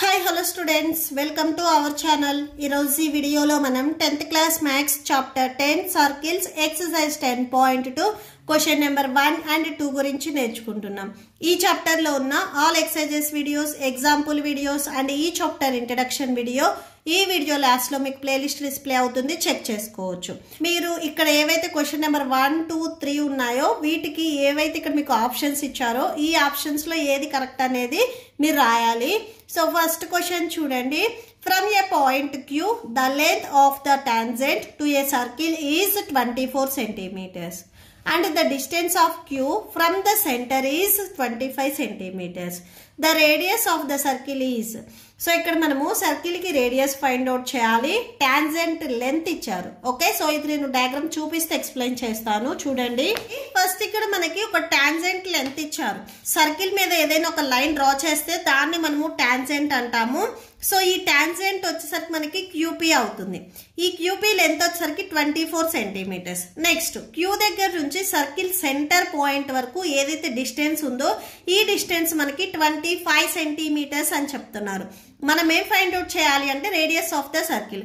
Hi, hello students. Welcome to our channel. ఈ వీడియోలో మనం 10th class maths chapter 10 circles exercise 10.2 question number 1 and 2 గురించి నేర్చుకుంటున్నాం. ఈ చాప్టర్ లో ఉన్న all exercises videos, example videos and ఈ చాప్టర్ ఇంట్రడక్షన్ వీడియో ఈ వీడియో లాస్ట్ లో మీకు ప్లేలిస్ట్ డిస్ప్లే అవుతుంది, చెక్ చేసుకోవచ్చు. మీరు ఇక్కడ ఏవైతే క్వశ్చన్ నెంబర్ 1, 2, 3 ఉన్నాయో వీటికి ఏవైతే ఇక్కడ మీకు ఆప్షన్స్ ఇచ్చారో ఈ ఆప్షన్స్ లో ఏది కరెక్ట్ అనేది మీరు రాయాలి. సో ఫస్ట్ క్వశ్చన్ చూడండి. From a point Q, the length of the tangent to a circle is 24 centimeters. And the distance of Q from the center is 25 centimeters. The radius of the circle is. So ఇక్కడ మనము circle కి radius find out చేయాలి. Tangent length ఇచ్చారు. Okay, so ఇది నేను diagram చూపిస్తే explain చేస్తాను, చూడండి. ఫస్ట్ ఇక్కడ మనకి ఒక టాంజెంట్ లెంత్ ఇచ్చారు. సర్కిల్ మీద ఏదైనా ఒక లైన్ డ్రా చేస్తే దాన్ని మనము టాంజెంట్ అంటాము. సో ఈ టాంజెంట్ వచ్చేసరికి మనకి క్యూపీ అవుతుంది. ఈ క్యూపీ లెంత్ వచ్చేసరికి 24 సెంటీమీటర్స్. నెక్స్ట్ క్యూ దగ్గర నుంచి సర్కిల్ సెంటర్ పాయింట్ వరకు ఏదైతే డిస్టెన్స్ ఉందో ఈ డిస్టెన్స్ మనకి 25 సెంటీమీటర్స్ అని చెప్తున్నారు. మనం ఏం ఫైండ్ అవుట్ చేయాలి అంటే radius of the circle.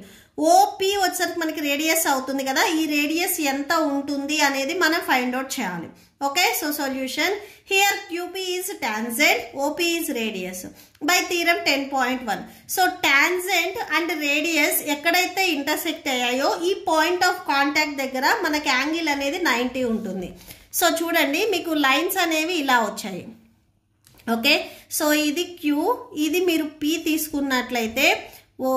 OP వచ్చేసరికి మనకి రేడియస్ అవుతుంది కదా, ఈ రేడియస్ ఎంత ఉంటుంది అనేది మనం ఫైండ్ అవుట్ చేయాలి. Okay, so solution here QP is tangent, OP is radius by theorem 10.1. So tangent and radius ఎక్కడైతే ఇంటర్సెక్ట్ అయ్యాయో ఈ పాయింట్ ఆఫ్ కాంటాక్ట్ దగ్గర మనకి యాంగిల్ అనేది 90 ఉంటుంది. సో చూడండి మీకు లైన్స్ అనేవి ఇలా వచ్చాయి. ఓకే, సో ఇది క్యూ, ఇది మీరు పి తీసుకున్నట్లయితే ఓ.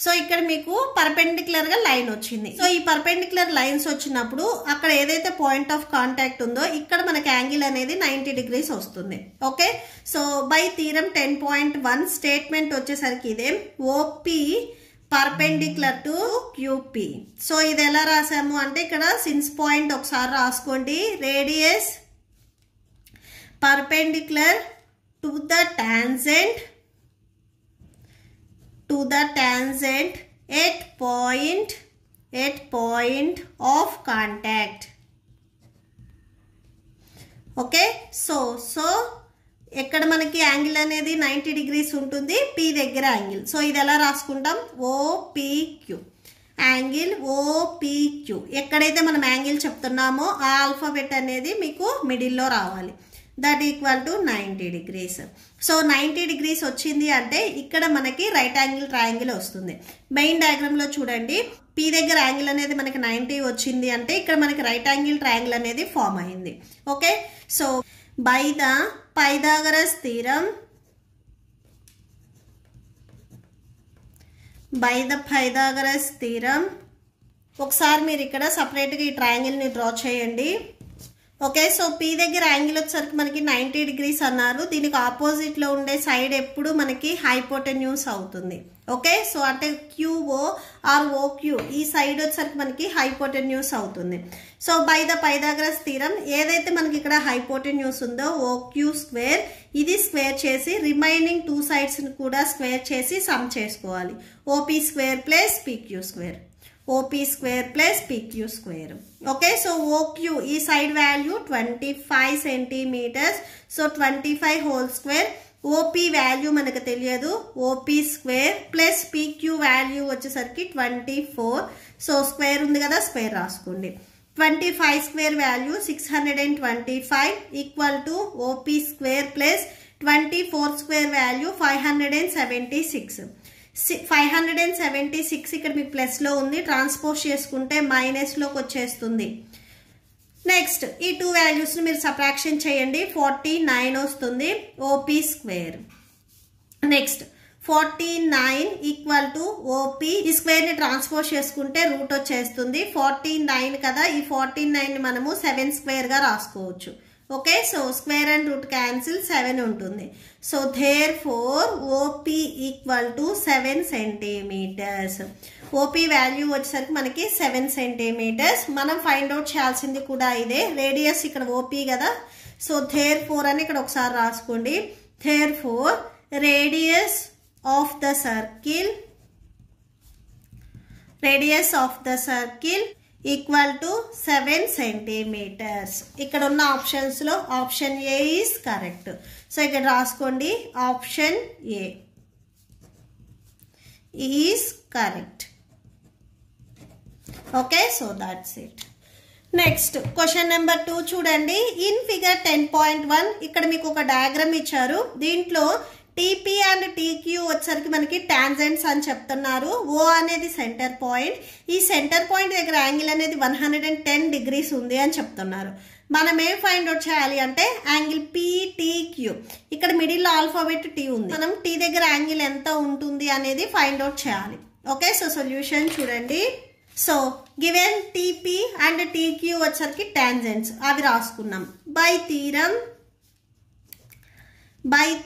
సో ఇక్కడ మీకు పర్పెండిక్యులర్ గా లైన్ వచ్చింది. సో ఈ పర్పెండిక్యులర్ లైన్స్ వచ్చినప్పుడు అక్కడ ఏదైతే పాయింట్ ఆఫ్ కాంటాక్ట్ ఉందో ఇక్కడ మనకి యాంగిల్ అనేది 90 డిగ్రీస్ వస్తుంది. Okay, so by theorem 10.1 statement వచ్చేసరికి ఇదే OP perpendicular to QP. So ఇది ఎలా రాసాము అంటే ఇక్కడ సిన్స్ పాయింట్ ఒకసారి రాసుకోండి. Radius perpendicular to the tangent at point of contact. Okay, so ఎక్కడ మనకి యాంగిల్ అనేది 90 డిగ్రీస్ ఉంటుంది, పి దగ్గర యాంగిల్. సో ఇది ఎలా రాసుకుంటాం, ఓపిక్యూ యాంగిల్ ఓపిక్యూ. ఎక్కడైతే మనం యాంగిల్ చెప్తున్నామో ఆ ఆల్ఫాబెట్ అనేది మీకు మిడిల్లో రావాలి. That equal to 90 degrees. So 90 degrees వచ్చింది అంటే ఇక్కడ మనకి రైట్ యాంగిల్ ట్రయాంగిల్ వస్తుంది. మెయిన్ డయాగ్రామ్ లో చూడండి, పి దగ్గర యాంగిల్ అనేది మనకి 90 వచ్చింది అంటే ఇక్కడ మనకి రైట్ యాంగిల్ ట్రయాంగిల్ అనేది ఫామ్ అయింది. Okay, so by the Pythagoras theorem ఒకసారి మీరు ఇక్కడ సపరేట్ గా ఈ ట్రయాంగిల్ ని డ్రా చేయండి. ఓకే, సో పి దగ్గర యాంగిల్ వచ్చేసరికి మనకి 90 డిగ్రీస్ అన్నారు. దీనికి ఆపోజిట్ లో ఉండే సైడ్ ఎప్పుడు మనకి హైపోటెన్యూస్ అవుతుంది. ఓకే, సో అంటే క్యూఓ ఆర్ ఓక్యూ ఈ సైడ్ వచ్చేసరికి మనకి హైపోటెన్యూస్ అవుతుంది. So by the Pythagoras theorem ఏదైతే మనకి ఇక్కడ హైపోటెన్యూస్ ఉందో ఓక్యూ స్క్వేర్, ఇది స్క్వేర్ చేసి రిమైనింగ్ 2 సైడ్స్ కూడా స్క్వేర్ చేసి సమ్ చేసుకోవాలి. OP square plus PQ square, OP square plus PQ square. Okay, so OQ ఈ side value 25 centimetres. So 25 whole square. OP value మనకు తెలియదు, OP square plus PQ value వచ్చేసరికి 24. So square ఉంది కదా, square రాసుకోండి. 25 square value 625 equal to OP square plus 24 square value 576. 576 ఇక్కడ మీకు plus లో ఉంది, ట్రాన్స్పోజ్ చేసుకుంటే మైనస్ లోకి వచ్చేస్తుంది. నెక్స్ట్ ఈ 2 వాల్యూస్ ని మీరు సబ్ట్రాక్షన్ చేయండి, 49 వస్తుంది OP square. Next 49 equal to OP, ఈ స్క్వేర్ ని ట్రాన్స్పోజ్ చేసుకుంటే రూట్ వచ్చేస్తుంది. 49 కదా, ఈ 49 ని మనము 7 స్క్వేర్ గా రాసుకోవచ్చు. Okay, so square and root cancel 7 ఉంటుంది. So therefore OP equal to 7 centimetres. OP value వచ్చేసరికి మనకి 7 సెంటీమీటర్స్. మనం ఫైండ్ అవుట్ చేయాల్సింది కూడా ఇదే. రేడియస్ ఇక్కడ ఓపీ కదా, సో దేర్ ఫోర్ అని ఇక్కడ ఒకసారి రాసుకోండి. Therefore radius of the circle equal to 7 centimetres. ఇక్కడ ఉన్న ఆప్షన్స్ లో option A is correct. So ఇక్కడ రాసుకోండి option A. is correct. Okay, so that's it. Next question number 2 చూడండి. ఇన్ ఫిగర్ 10.1 ఇక్కడ మీకు ఒక డయాగ్రామ్ ఇచ్చారు. దీంట్లో టీపీ అండ్ టీక్యూ వచ్చరికి మనకి టాంజెంట్స్ అని చెప్తున్నారు. ఓ అనేది సెంటర్ పాయింట్. ఈ సెంటర్ పాయింట్ దగ్గర యాంగిల్ అనేది 110 డిగ్రీస్ ఉంది అని చెప్తున్నారు. మనం ఏం ఫైండ్ అవుట్ చేయాలి అంటే యాంగిల్ పీటీక్యూ. ఇక్కడ మిడిల్ ఆల్ఫాబెట్ టీ ఉంది. మనం టీ దగ్గర యాంగిల్ ఎంత ఉంటుంది అనేది ఫైండ్ అవుట్ చేయాలి. ఓకే, సో సొల్యూషన్ చూడండి. So given TP and TQ వచ్చరికి టాంజెంట్స్ అవి రాసుకున్నాం. బై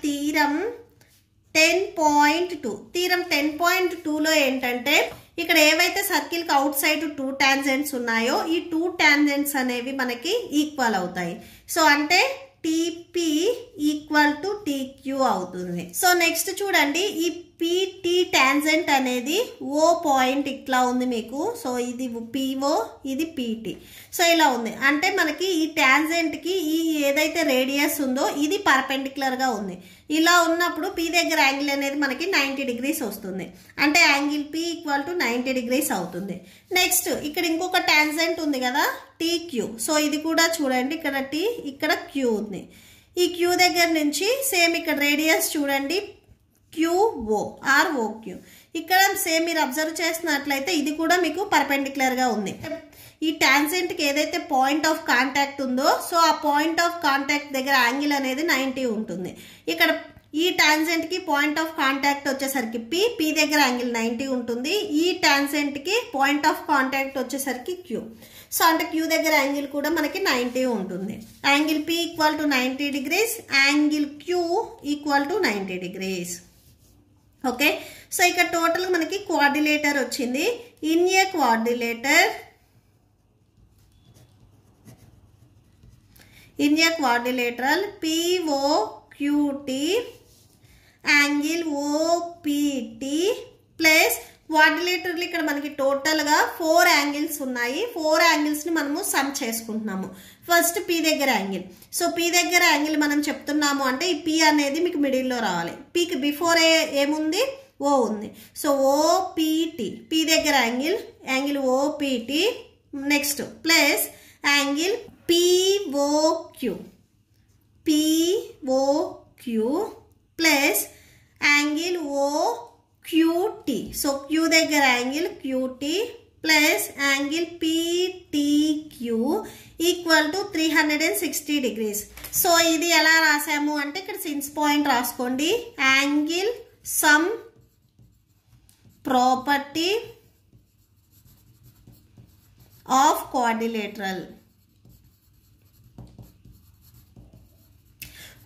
థీరం 10.2 థీరం 10.2లో ఏంటంటే ఇక్కడ ఏవైతే సర్కిల్ కి అవుట్ సైడ్ 2 టాంజెంట్స్ ఉన్నాయో ఈ 2 టాంజెంట్స్ అనేవి మనకి ఈక్వల్ అవుతాయి. సో అంటే టీపీ ఈక్వల్ టు టీక్యూ అవుతుంది. సో నెక్స్ట్ చూడండి, ఈ పీటీ టాంజెంట్ అనేది ఓ పాయింట్ ఇట్లా ఉంది మీకు. సో ఇది పిఓ, ఇది పీటీ. సో ఇలా ఉంది అంటే మనకి ఈ టాంజెంట్ కి ఈ ఏదైతే రేడియస్ ఉందో ఇది పర్పెండిక్యులర్ గా ఉంది. ఇలా ఉన్నప్పుడు పి దగ్గర యాంగిల్ అనేది మనకి 90 డిగ్రీస్ వస్తుంది. అంటే angle P equal to 90 degrees అవుతుంది. నెక్స్ట్ ఇక్కడ ఇంకొక టాంజెంట్ ఉంది కదా టీక్యూ. సో ఇది కూడా చూడండి, ఇక్కడ టీ ఇక్కడ క్యూ ఉంది. ఈ క్యూ దగ్గర నుంచి సేమ్ ఇక్కడ రేడియస్ చూడండి క్యూఓ ఆర్ ఓక్యూ. ఇక్కడ సేమ్ మీరు అబ్జర్వ్ చేసినట్లయితే ఇది కూడా మీకు పర్పెండిక్యులర్ గా ఉంది. ఈ టాంజెంట్ కి ఏదైతే పాయింట్ ఆఫ్ కాంటాక్ట్ ఉందో సో ఆ పాయింట్ ఆఫ్ కాంటాక్ట్ దగ్గర యాంగిల్ అనేది 90 ఉంటుంది. ఇక్కడ ఈ టాంజెంట్ కి పాయింట్ ఆఫ్ కాంటాక్ట్ వచ్చేసరికి పి దగ్గర యాంగిల్ 90 ఉంటుంది. ఈ టాంజెంట్ కి పాయింట్ ఆఫ్ కాంటాక్ట్ వచ్చేసరికి క్యూ. సో అంటే క్యూ దగ్గర యాంగిల్ కూడా మనకి 90 ఉంటుంది. Angle P equal to 90 degrees, angle Q equal to 90 degrees. Okay, so ఇక్కడ టోటల్ మనకి కోఆర్డినేటర్ వచ్చింది. In a quadrilateral POQT angle OPT plus quadrilateral ఇక్కడ మనకి టోటల్ గా 4 యాంగిల్స్ ఉన్నాయి. 4 యాంగిల్స్ ని మనము సమ్ చేసుకుంటున్నాము. ఫస్ట్ పి దగ్గర యాంగిల్. సో పి దగ్గర యాంగిల్ మనం చెప్తున్నాము అంటే ఈ పి అనేది మీకు మిడిల్ లో రావాలి. పికి బిఫోర్ ఏముంది ఓ ఉంది. సో ఓపిటి పి దగ్గర angle OPT. Next plus angle POQ plus angle OQT. So Q దగ్గర angle QT plus angle PTQ equal to 360 degrees. So ఇది ఎలా రాసాము అంటే ఇక్కడ సిన్స్ పాయింట్ రాసుకోండి. Angle sum property of quadrilateral.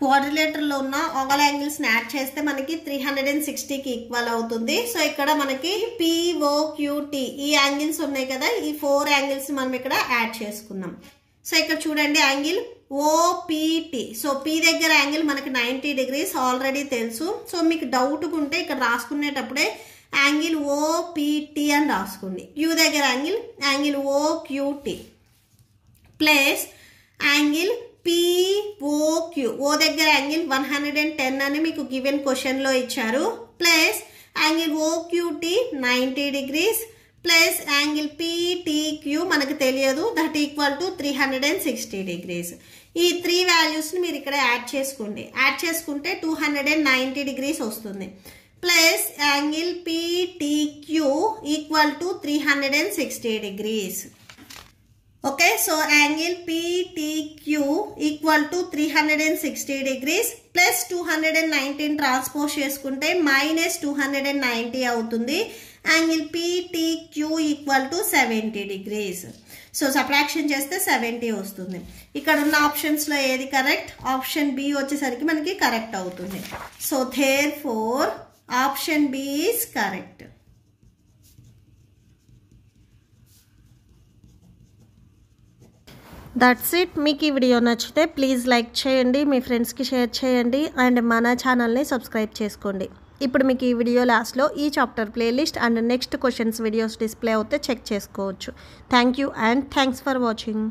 Quadrilateral ఉన్న all angles ని యాడ్ చేస్తే మనకి 360 కి ఈక్వల్ అవుతుంది. సో ఇక్కడ మనకి POQT ఈ యాంగిల్స్ ఉన్నాయి కదా, ఈ 4 యాంగిల్స్ మనం ఇక్కడ యాడ్ చేసుకున్నాం. సో ఇక్కడ చూడండి యాంగిల్ OPT. సో పి దగ్గర యాంగిల్ మనకి 90 డిగ్రీస్ ఆల్రెడీ తెలుసు. సో మీకు డౌట్ ఉంటే ఇక్కడ రాసుకునేటప్పుడే యాంగిల్ OPT అని రాసుకోండి. క్యూ దగ్గర angle OQT plus angle POQ. ఓ దగ్గర యాంగిల్ 110 అని మీకు గివెన్ క్వశ్చన్ లో ఇచ్చారు. Plus angle OQT 90 degrees plus angle PTQ మనకు తెలియదు, దట్ ఈక్వల్ టు 360 డిగ్రీస్. ఈ 3 వాల్యూస్ ని మీరు ఇక్కడ యాడ్ చేసుకోండి. యాడ్ చేసుకుంటే 290 డిగ్రీస్ వస్తుంది. Plus angle PTQ equal to 360 degrees. Okay, so angle PTQ equal to 360 degrees plus 219 transpose చేసుకుంటే మైనస్ 290 అవుతుంది. Angle PTQ equal to 70 degrees. So subtraction చేస్తే 70 వస్తుంది. ఇక్కడ ఉన్న ఆప్షన్స్ లో ఏది కరెక్ట్? ఆప్షన్ బి వచ్చేసరికి మనకి కరెక్ట్ అవుతుంది. So therefore option B is correct. That's it. మీకు ఈ వీడియో నచ్చితే ప్లీజ్ లైక్ చేయండి, మీ ఫ్రెండ్స్కి షేర్ చేయండి అండ్ మన ఛానల్ని సబ్స్క్రైబ్ చేసుకోండి. ఇప్పుడు మీకు ఈ వీడియో లాస్ట్లో ఈ chapter playlist and next questions videos display అవుతే చెక్ చేసుకోవచ్చు. Thank you and thanks for watching.